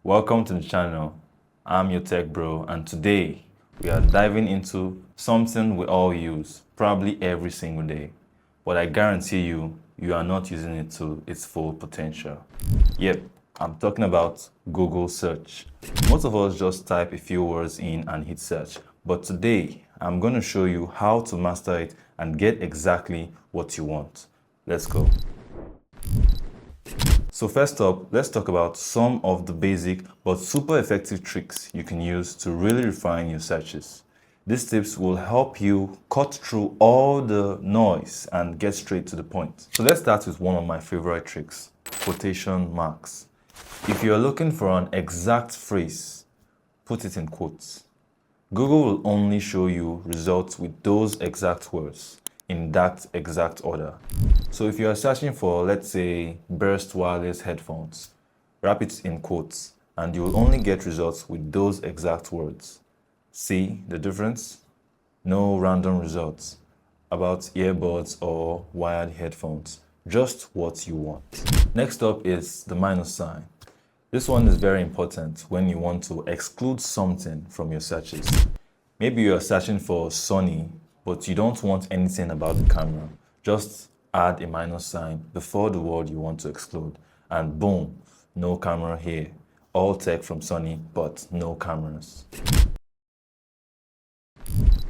Welcome to the channel. I'm your tech bro, and today we are diving into something we all use probably every single day, but I guarantee you, you are not using it to its full potential. Yep, I'm talking about Google search. Most of us just type a few words in and hit search, but today I'm going to show you how to master it and get exactly what you want. Let's go. So first up, let's talk about some of the basic but super effective tricks you can use to really refine your searches. These tips will help you cut through all the noise and get straight to the point. So let's start with one of my favorite tricks, quotation marks. If you're looking for an exact phrase, put it in quotes. Google will only show you results with those exact words in that exact order. So if you are searching for, let's say, burst wireless headphones, wrap it in quotes and you will only get results with those exact words. See the difference? No random results about earbuds or wired headphones, just what you want. Next up is the minus sign. This one is very important when you want to exclude something from your searches. Maybe you are searching for Sony, but you don't want anything about the camera. Just add a minus sign before the word you want to exclude, and boom, no camera here. All tech from Sony, but no cameras.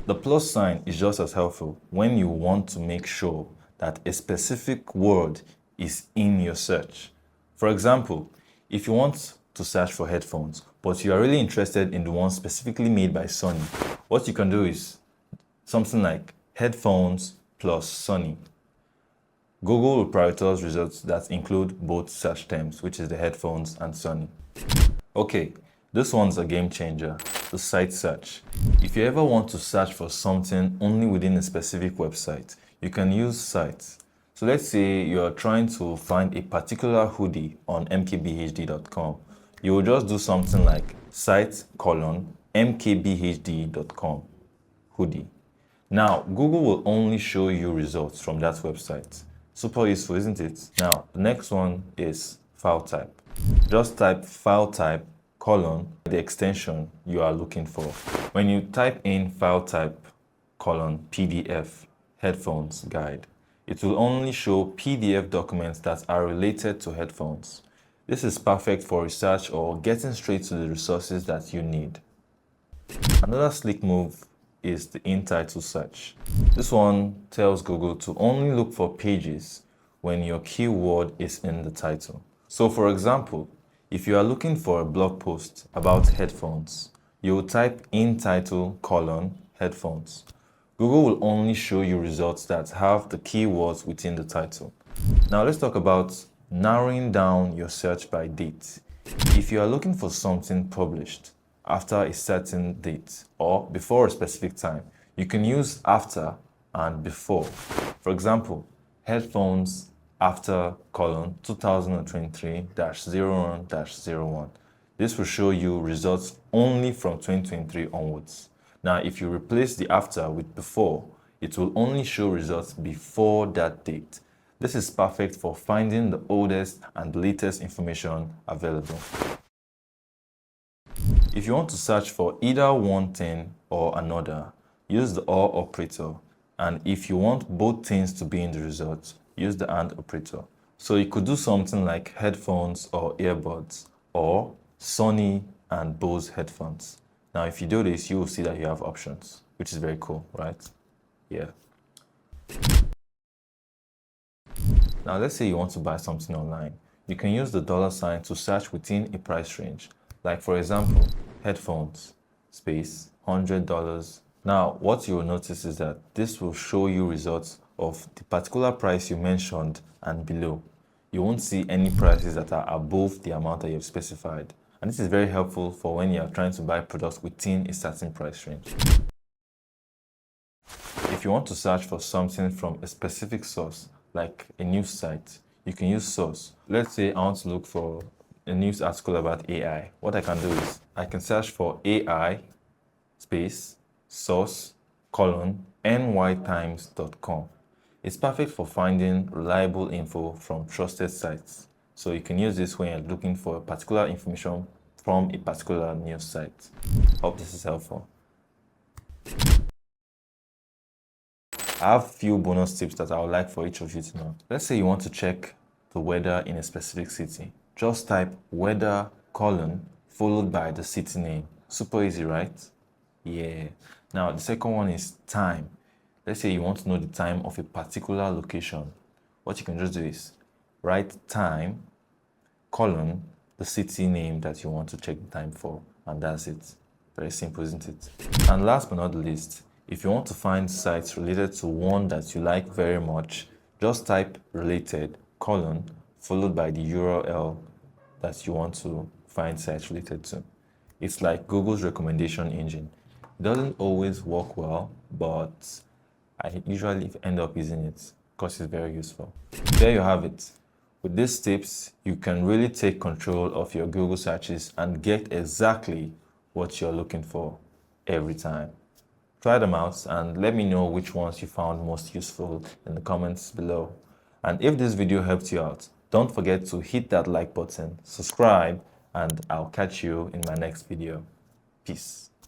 The plus sign is just as helpful when you want to make sure that a specific word is in your search. For example, if you want to search for headphones, but you are really interested in the one specifically made by Sony, what you can do is something like headphones plus Sony. Google will prioritize results that include both search terms, which is the headphones and Sony. Okay, this one's a game changer, the site search. If you ever want to search for something only within a specific website, you can use sites. So let's say you're trying to find a particular hoodie on mkbhd.com. You will just do something like site:/mkbhd.com hoodie. Now, Google will only show you results from that website. Super useful, isn't it? Now, the next one is file type. Just type file type : the extension you are looking for. When you type in file type : PDF headphones guide, it will only show PDF documents that are related to headphones. This is perfect for research or getting straight to the resources that you need. Another slick move is the intitle search. This one tells Google to only look for pages when your keyword is in the title. So for example, if you are looking for a blog post about headphones, you will type intitle : headphones. Google will only show you results that have the keywords within the title. Now let's talk about narrowing down your search by date. If you are looking for something published after a certain date or before a specific time, you can use after and before. For example, headphones after : 2023-01-01. This will show you results only from 2023 onwards. Now, if you replace the after with before, it will only show results before that date. This is perfect for finding the oldest and latest information available. If you want to search for either one thing or another, use the OR operator. And if you want both things to be in the results, use the AND operator. So you could do something like headphones or earbuds, or Sony and Bose headphones. Now, if you do this, you will see that you have options, which is very cool, right? Yeah. Now, let's say you want to buy something online. You can use the $ to search within a price range. Like for example, headphones, space, $100. Now, what you will notice is that this will show you results of the particular price you mentioned and below. You won't see any prices that are above the amount that you've specified. And this is very helpful for when you are trying to buy products within a certain price range. If you want to search for something from a specific source, like a news site, you can use source. Let's say I want to look for a news article about AI. What I can do is I can search for AI space source : nytimes.com. It's perfect for finding reliable info from trusted sites. So you can use this when you're looking for particular information from a particular news site. Hope this is helpful. I have few bonus tips that I would like for each of you to know. Let's say you want to check the weather in a specific city. Just type weather followed by the city name. Super easy, right? Yeah. Now the second one is time. Let's say you want to know the time of a particular location. What you can just do is write time, the city name that you want to check the time for, and that's it. Very simple, isn't it? And last but not least, if you want to find sites related to one that you like very much, just type related, followed by the URL that you want to find sites related to. It's like Google's recommendation engine. It doesn't always work well, but I usually end up using it because it's very useful. There you have it. With these tips, you can really take control of your Google searches and get exactly what you're looking for every time. Try them out and let me know which ones you found most useful in the comments below. And if this video helped you out, don't forget to hit that like button, subscribe, and I'll catch you in my next video. Peace.